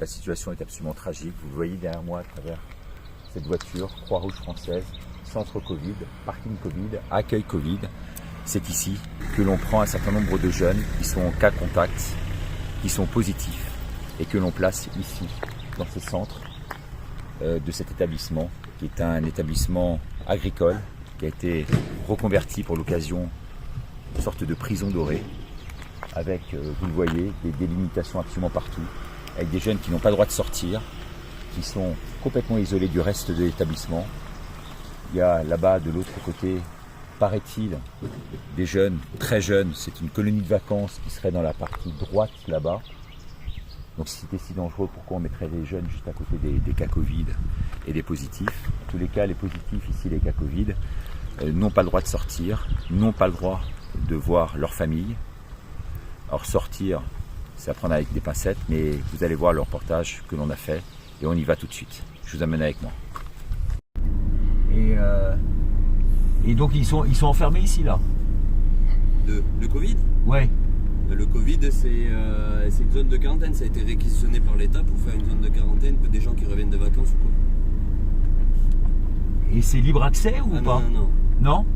La situation est absolument tragique. Vous le voyez derrière moi à travers cette voiture, Croix-Rouge française, centre Covid, parking Covid, accueil Covid. C'est ici que l'on prend un certain nombre de jeunes qui sont en cas contact, qui sont positifs et que l'on place ici, dans ce centre de cet établissement, qui est un établissement agricole, qui a été reconverti pour l'occasion, une sorte de prison dorée, avec, vous le voyez, des délimitations absolument partout, avec des jeunes qui n'ont pas le droit de sortir, qui sont complètement isolés du reste de l'établissement. Il y a là-bas, de l'autre côté, paraît-il, des jeunes, très jeunes, c'est une colonie de vacances qui serait dans la partie droite là-bas. Donc si c'était si dangereux, pourquoi on mettrait les jeunes juste à côté des cas Covid et des positifs? En tous les cas, les positifs, ici les cas Covid, n'ont pas le droit de sortir, n'ont pas le droit de voir leur famille. Alors sortir, c'est à prendre avec des pincettes, mais vous allez voir le reportage que l'on a fait et on y va tout de suite. Je vous amène avec moi. Et donc ils sont enfermés ici là. Le Covid? Ouais. Le Covid, c'est une zone de quarantaine. Ça a été réquisitionné par l'État pour faire une zone de quarantaine pour des gens qui reviennent de vacances ou quoi. Et c'est libre accès ou pas? Non. Non.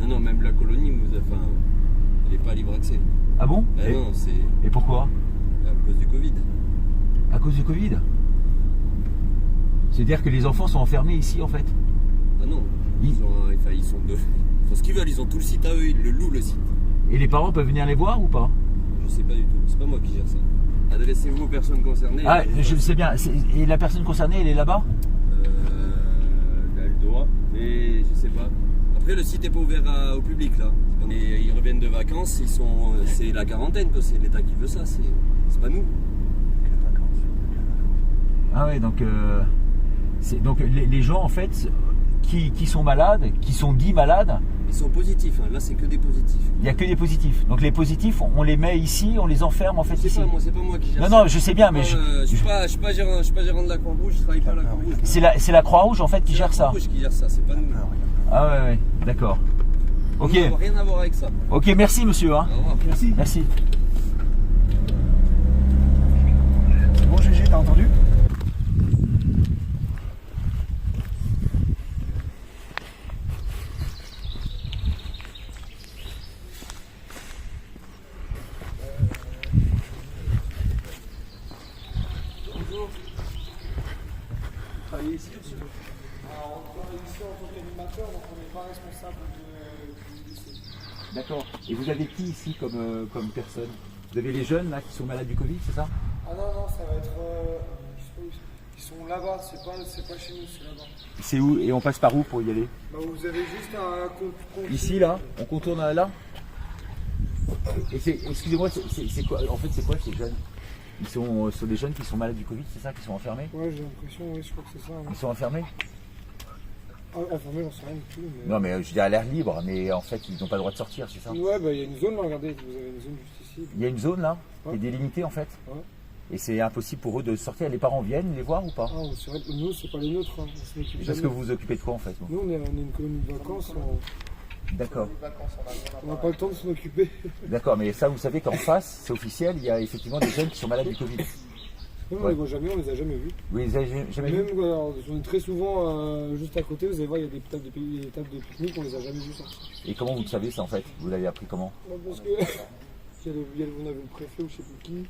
Non, même la colonie, elle n'est pas libre accès. Ah bon? Non, c'est Et pourquoi? à cause du Covid. À cause du Covid? C'est-à-dire que les enfants sont enfermés ici en fait? Ah non, ils sont deux. Ils font ce qu'ils veulent, ils ont tout le site à eux, ils le louent le site. Et les parents peuvent venir les voir ou pas? Je sais pas du tout, c'est pas moi qui gère ça. Adressez-vous aux personnes concernées. Ah, je sais bien. Et la personne concernée, elle est là-bas? Elle doit, mais je sais pas. Après, le site n'est pas ouvert au public là. Et ils reviennent de vacances, c'est la quarantaine, que c'est l'État qui veut ça, c'est pas nous. Ah ouais, donc les gens en fait qui sont malades, qui sont dits malades. Ils sont positifs, hein. Là c'est que des positifs. Il n'y a que des positifs. Donc les positifs, on les met ici, on les enferme en fait ici. C'est pas moi qui gère ça. Non, je sais bien, mais je suis pas gérant de la Croix-Rouge, je travaille pas à la Croix-Rouge. C'est la Croix-Rouge en fait qui gère ça. C'est la Croix-Rouge qui gère ça, c'est pas nous. Ah ouais, d'accord. Ok. On n'a rien à voir avec ça. Ok, merci monsieur. Hein. Au revoir. Merci. C'est bon GG, t'as entendu? Ici, monsieur. Alors, on travaille ici en tant qu'animateur, donc on n'est pas responsable du lycée. D'accord. Et vous avez qui ici comme personne? Vous avez les jeunes là qui sont malades du Covid, c'est ça? Ah non, ça va être. Ils sont là-bas, c'est pas chez nous, c'est là-bas. C'est où? Et on passe par où pour y aller? Bah, vous avez juste un compte. Ici là? On contourne là? Et excusez-moi, c'est quoi? En fait, c'est quoi ces jeunes? Ils sont des jeunes qui sont malades du Covid, c'est ça, qui sont enfermés? Ouais, j'ai l'impression, oui, je crois que c'est ça. Hein. Ils sont enfermés? Ah, enfermés, j'en sais rien du tout. Mais... Non, mais je dis à l'air libre, mais en fait, ils n'ont pas le droit de sortir, c'est ça? Ouais, bah il y a une zone là, regardez, vous avez une zone juste ici. Il y a une zone là, Ouais. qui est délimitée en fait? Ouais. Et c'est impossible pour eux de sortir, les parents viennent les voir ou pas? Ah, c'est vrai que nous, c'est pas les nôtres. Hein. On s'en occupe Parce que jamais. vous vous occupez de quoi en fait? Nous, on est une colonie de vacances, D'accord. on n'a pas le temps de s'en occuper. D'accord, mais ça vous savez qu'en face, c'est officiel, il y a effectivement des jeunes qui sont malades du Covid. Nous, on les voit jamais, on les a jamais vus. Vous les avez jamais vus? Même, alors, on est très souvent juste à côté, vous allez voir, il y a des tables de pique-nique, on les a jamais vus sortir. Et comment vous le savez ça en fait? Vous l'avez appris comment? Parce que on avait le préfet ou je sais plus qui,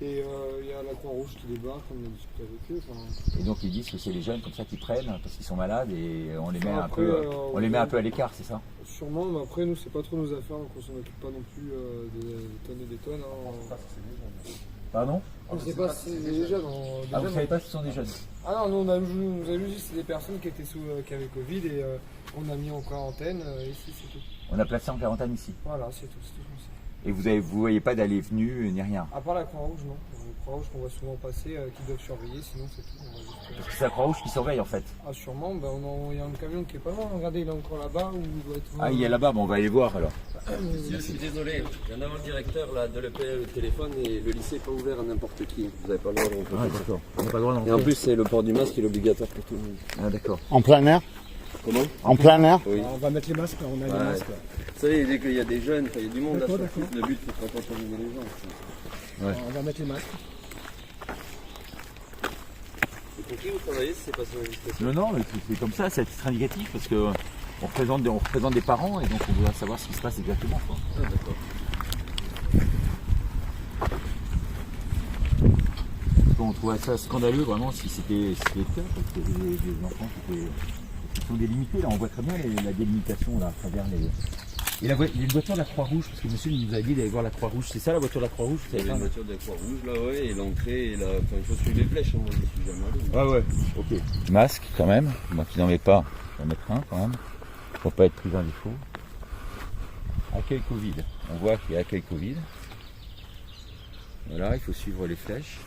et il y a la Croix-Rouge qui débarque, on a discuté avec eux. Enfin... Et donc ils disent que c'est les jeunes comme ça qui prennent parce qu'ils sont malades et on les met Après, un peu à l'écart, c'est ça? Sûrement, mais après nous c'est pas trop nos affaires, donc on s'en occupe pas non plus des tonnes et des tonnes. Hein. Pardon? On ne sait pas si c'est des jeunes. Ah, vous savez pas si ce sont des jeunes? Ah non, nous on a juste dit c'est des personnes qui étaient qui avaient Covid et on a mis en quarantaine ici, c'est tout. On a placé en quarantaine ici. Voilà, c'est tout ce qu'on sait. Et vous voyez pas d'aller venu ni rien? À part la Croix-Rouge, non. La Croix-Rouge qu'on voit souvent passer, qui doivent surveiller, sinon c'est tout. On va juste, Parce que c'est la Croix-Rouge qui surveille en fait. Ah sûrement, ben, il y a un camion qui est pas loin, regardez il est encore là-bas où il doit être... Ah il est là-bas, bon on va aller voir alors. Je suis désolé, je viens d'avoir le directeur là, de le téléphone et le lycée n'est pas ouvert à n'importe qui. Vous n'avez pas le droit d'entrer. Ah d'accord, on n'a pas le droit d'entrer. Et en plus, c'est le port du masque qui est obligatoire pour tout le monde. Ah d'accord. En plein air? Comment? En plein air? Oui. Alors, on va mettre les masques, on a les masques. Vous savez, dès qu'il y a des jeunes, il y a du monde à D'accord, sortir, d'accord. le but c'est de pas contaminer les gens. Ouais. Alors, on va mettre les masques. Pour qui vous travaillez si c'est pas sur indiscrétion? Non, non, mais c'est comme ça, c'est à titre indicatif parce que on représente des parents et donc on voudrait savoir ce qui se passe exactement, quoi. Ah, d'accord. On trouvait ça scandaleux vraiment si c'était le cas, parce que des enfants qui sont délimités, là on voit très bien la délimitation là à travers les. Et il y a une voiture de la Croix-Rouge, parce que monsieur nous a dit d'aller voir la Croix-Rouge, c'est ça la voiture de la Croix-Rouge? Il y avait une voiture de la Croix-Rouge là, ouais, et l'entrée, enfin il faut suivre les flèches, hein, moi je suis jamais allé. Ouais, ok. Masque quand même, moi qui n'en mets pas, je vais en mettre un quand même, pour pas être pris dans les faux. Accueil Covid, on voit qu'il y a accueil Covid. Voilà, il faut suivre les flèches.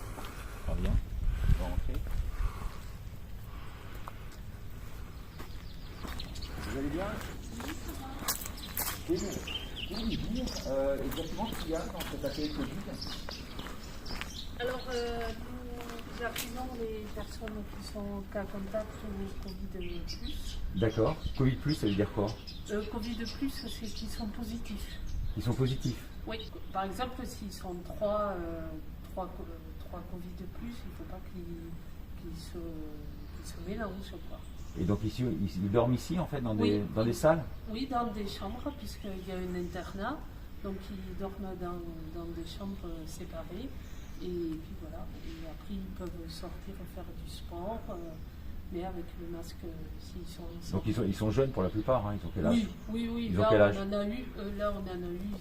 Très bien, on va rentrer. Vous allez bien? Oui, vous pouvez nous dire exactement ce qu'il y a dans cet accueil Covid? Alors, nous appuyons les personnes qui sont cas contact ou Covid+. D'accord. Covid+, ça veut dire quoi? Covid+, c'est qu'ils sont positifs. Ils sont positifs. Oui. Par exemple, s'ils sont 3 Covid+, il ne faut pas qu'ils se mélangent, quoi. Et donc ici, ils dorment ici en fait dans des salles? Oui, dans des chambres, puisqu'il y a un internat. Donc ils dorment dans des chambres séparées. Et puis voilà. Et après, ils peuvent sortir faire du sport, mais avec le masque s'ils sont ici. Donc ils sont jeunes pour la plupart, hein. Ils ont quel âge? Oui. Ils ont Là, quel âge? on en a eu,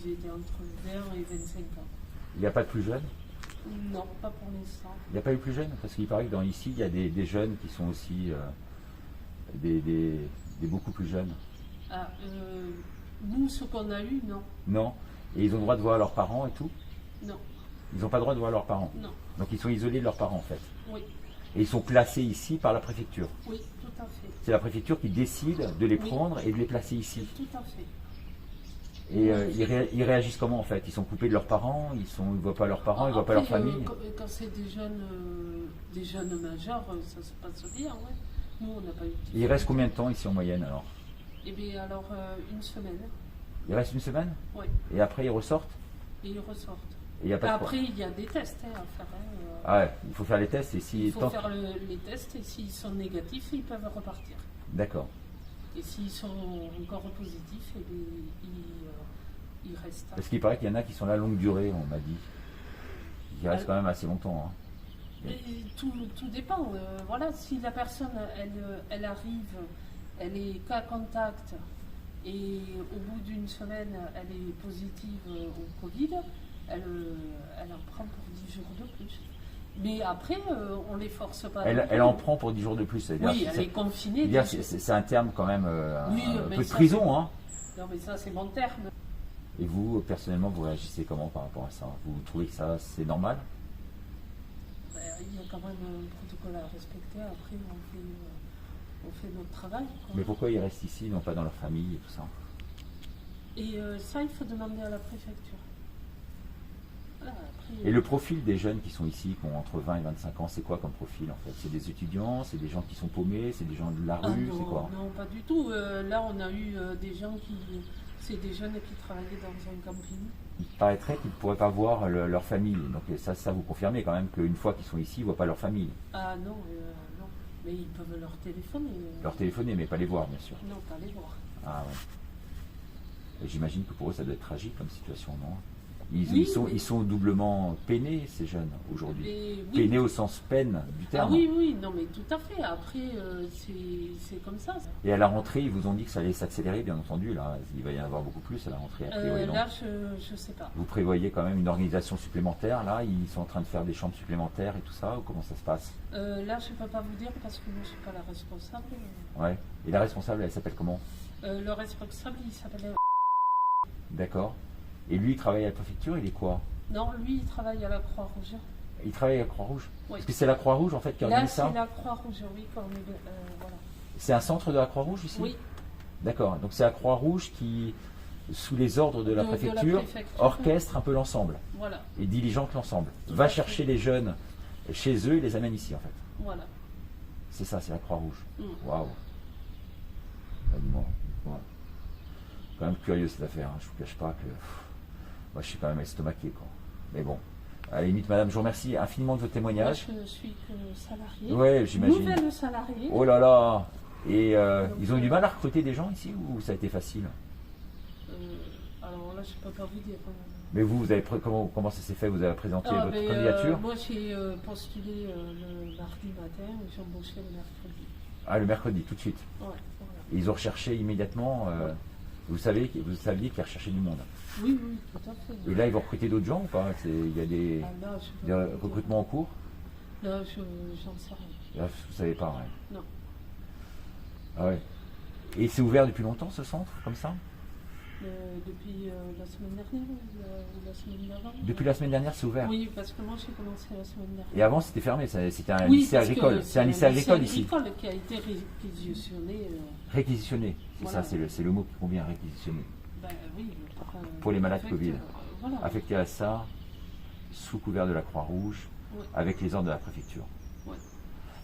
ils étaient entre 20 et 25 ans. Il n'y a pas de plus jeunes? Non, pas pour l'instant. Il n'y a pas eu plus jeunes? Parce qu'il paraît que ici, il y a des jeunes qui sont aussi des beaucoup plus jeunes. Ah, nous, ce qu'on a eu, non. Non? Et ils ont le droit de voir leurs parents et tout? Non. Ils n'ont pas le droit de voir leurs parents? Non. Donc ils sont isolés de leurs parents en fait? Oui. Et ils sont placés ici par la préfecture? Oui, tout à fait. C'est la préfecture qui décide de les prendre et de les placer ici? Tout à fait. Et ils réagissent comment en fait? Ils sont coupés de leurs parents? Ils ne voient pas leurs parents? Ils ne voient pas leur famille? Quand c'est des jeunes majeurs, ça se passe bien, ouais. Nous, on n'a pas eu de... Il reste combien de temps ici en moyenne alors? Eh bien alors, une semaine. Il reste une semaine? Oui. Et après ils ressortent? Et ils ressortent. Et y a pas de Après, il y a des tests à faire. Ah ouais, il faut faire les tests et il faut faire les tests et s'ils sont négatifs, ils peuvent repartir. D'accord. Et s'ils sont encore positifs, eh bien, ils restent. Parce qu'il paraît qu'il y en a qui sont là longue durée, on m'a dit. Ils restent quand même assez longtemps. Hein. Et tout dépend. Voilà, si la personne, elle arrive, elle est cas contact et au bout d'une semaine, elle est positive au Covid, elle en prend pour 10 jours de plus. Mais après, on ne les force pas. Elle en prend pour 10 jours de plus. Oui, elle est confinée. C'est un terme quand même, oui, un peu de prison. Hein. Non, mais ça, c'est mon terme. Et vous, personnellement, vous réagissez comment par rapport à ça? Vous trouvez que ça, c'est normal? Il y a quand même un protocole à respecter. Après, on fait notre travail. Quoi. Mais pourquoi ils restent ici, non pas dans leur famille et tout ça? Et ça, il faut demander à la préfecture. Voilà, après, et le profil des jeunes qui sont ici, qui ont entre 20 et 25 ans, c'est quoi comme profil en fait? C'est des étudiants, c'est des gens qui sont paumés, c'est des gens de la rue, non, c'est quoi? Non, pas du tout. Là, on a eu des gens c'est des jeunes qui travaillaient dans un camping. Il paraîtrait qu'ils ne pourraient pas voir leur famille. Donc ça vous confirmez quand même qu'une fois qu'ils sont ici, ils ne voient pas leur famille. Ah non, non. Mais ils peuvent leur téléphoner. Leur téléphoner, mais pas les voir, bien sûr. Non, pas les voir. Ah ouais. Et j'imagine que pour eux, ça doit être tragique comme situation, non? Ils sont doublement peinés, ces jeunes, aujourd'hui. Oui. Peinés au sens peine du terme. Ah oui, non mais tout à fait. Après, c'est comme ça. Et à la rentrée, ils vous ont dit que ça allait s'accélérer, bien entendu. Là, il va y en avoir beaucoup plus à la rentrée. Là, je ne sais pas. Vous prévoyez quand même une organisation supplémentaire, là? Ils sont en train de faire des chambres supplémentaires et tout ça, ou comment ça se passe? Là, je ne peux pas vous dire parce que moi, je ne suis pas la responsable. Ouais. Et la responsable, elle s'appelle comment? Le responsable, il s'appelle... D'accord. Et lui, il travaille à la préfecture, il est quoi? Non, lui, il travaille à la Croix-Rouge. Il travaille à la Croix-Rouge? Oui. Parce que c'est la Croix-Rouge, en fait, qui organise ça? Là, c'est la Croix-Rouge, oui. Voilà. C'est un centre de la Croix-Rouge, ici? Oui. D'accord. Donc c'est la Croix-Rouge qui, sous les ordres de la préfecture, orchestre un peu l'ensemble. Voilà. Et diligente l'ensemble. Va chercher les jeunes chez eux et les amène ici, en fait. Voilà. C'est ça, c'est la Croix-Rouge. Waouh. Wow. Quand même curieux cette affaire, hein. Je ne vous cache pas que... moi je suis quand même estomaqué, quoi. Mais bon, À la limite, madame, je vous remercie infiniment de votre Moi, témoignage. je suis que salariée. Ouais, j'imagine. Nouvelle salariée. Oh là là. Et ils ont eu du mal à recruter des gens ici ou ça a été facile? Alors là, je ne peux pas vous dire. Mais vous avez comment ça s'est fait? Vous avez présenté votre candidature? Moi, j'ai postulé le mardi matin et j'ai embauché le mercredi. Ah, le mercredi, tout de suite. Ouais, voilà. Et ils ont recherché immédiatement. Vous saviez qu'ils recherchaient du monde. Oui, oui, tout à fait. Et là, ils vont recruter d'autres gens ou pas? Il y a des, Ah, là, je peux des pas vous dire. recrutements en cours? Là, j'en sais rien. Là, vous ne savez pas, ouais. Non. Ah ouais. Et c'est ouvert depuis longtemps, ce centre, comme ça? Depuis la semaine dernière ou la semaine d'avant. Depuis la semaine dernière, c'est ouvert. Oui, parce que moi, j'ai commencé la semaine dernière. Et avant, c'était fermé. C'était un Oui, lycée parce que agricole. C'est un lycée agricole ici. agricole qui a été réquisitionné. Réquisitionné. C'est Voilà. ça, c'est le mot qui convient, réquisitionné. Ben, oui, Pour les malades en fait, Covid. Voilà. Affecté à ça, sous couvert de la Croix-Rouge, Ouais. avec les ordres de la préfecture. Ouais.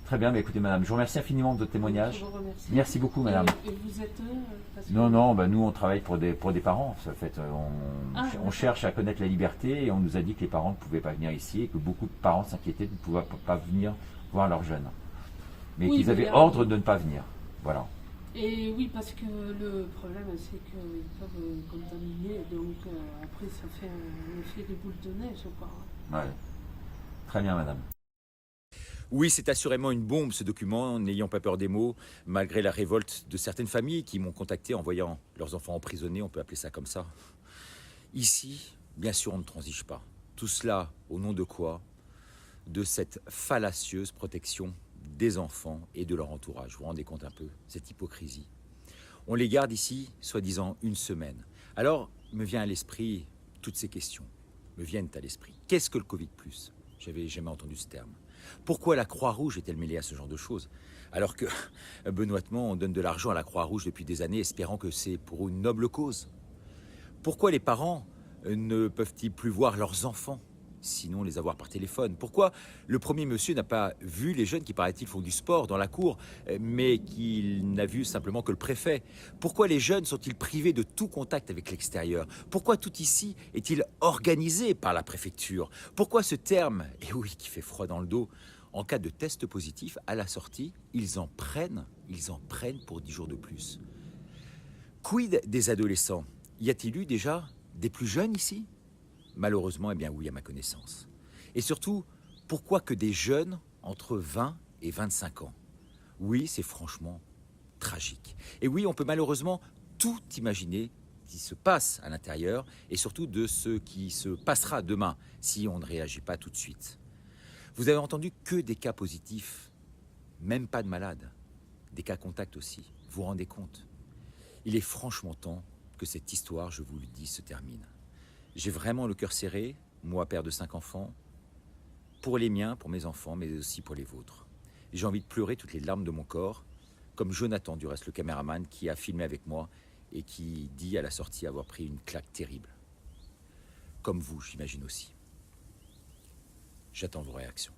Très bien, mais écoutez madame, je vous remercie infiniment de votre témoignage. Je vous remercie. Merci beaucoup madame. Et vous êtes parce que- Non, bah, nous on travaille pour des parents. En fait, on d'accord. cherche à connaître la liberté et on nous a dit que les parents ne pouvaient pas venir ici et que beaucoup de parents s'inquiétaient de ne pouvoir pas venir voir leurs jeunes. Mais Oui, qu'ils mais avaient là, ordre de ne pas venir. Voilà. Et oui, parce que le problème, c'est qu'ils peuvent contaminer, donc après, ça fait un effet de boule de neige, quoi. Ouais. Très bien madame. Oui, c'est assurément une bombe ce document, n'ayant pas peur des mots, malgré la révolte de certaines familles qui m'ont contacté en voyant leurs enfants emprisonnés, on peut appeler ça comme ça. Ici, bien sûr, on ne transige pas. Tout cela au nom de quoi? De cette fallacieuse protection des enfants et de leur entourage. Vous vous rendez compte un peu, cette hypocrisie. On les garde ici, soi-disant, une semaine. Alors, me vient à l'esprit toutes ces questions, me viennent à l'esprit. Qu'est-ce que le Covid+? J'avais jamais entendu ce terme. Pourquoi la Croix-Rouge est-elle mêlée à ce genre de choses? Alors que, benoîtement, on donne de l'argent à la Croix-Rouge depuis des années, espérant que c'est pour une noble cause. Pourquoi les parents ne peuvent-ils plus voir leurs enfants, sinon les avoir par téléphone? Pourquoi le premier monsieur n'a pas vu les jeunes qui, paraît-il, font du sport dans la cour, mais qu'il n'a vu simplement que le préfet? Pourquoi les jeunes sont-ils privés de tout contact avec l'extérieur? Pourquoi tout ici est-il organisé par la préfecture? Pourquoi ce terme, et oui, qui fait froid dans le dos, en cas de test positif, à la sortie, ils en prennent pour 10 jours de plus? Quid des adolescents? Y a-t-il eu déjà des plus jeunes ici? Malheureusement, eh bien oui, à ma connaissance. Et surtout, pourquoi que des jeunes entre 20 et 25 ans? Oui, c'est franchement tragique. Et oui, on peut malheureusement tout imaginer qui se passe à l'intérieur et surtout de ce qui se passera demain si on ne réagit pas tout de suite. Vous avez entendu que des cas positifs, même pas de malades, des cas contacts aussi. Vous vous rendez compte? Il est franchement temps que cette histoire, je vous le dis, se termine. J'ai vraiment le cœur serré, moi, père de 5 enfants, pour les miens, pour mes enfants, mais aussi pour les vôtres. J'ai envie de pleurer toutes les larmes de mon corps, comme Jonathan, du reste, le caméraman, qui a filmé avec moi et qui dit à la sortie avoir pris une claque terrible. Comme vous, j'imagine aussi. J'attends vos réactions.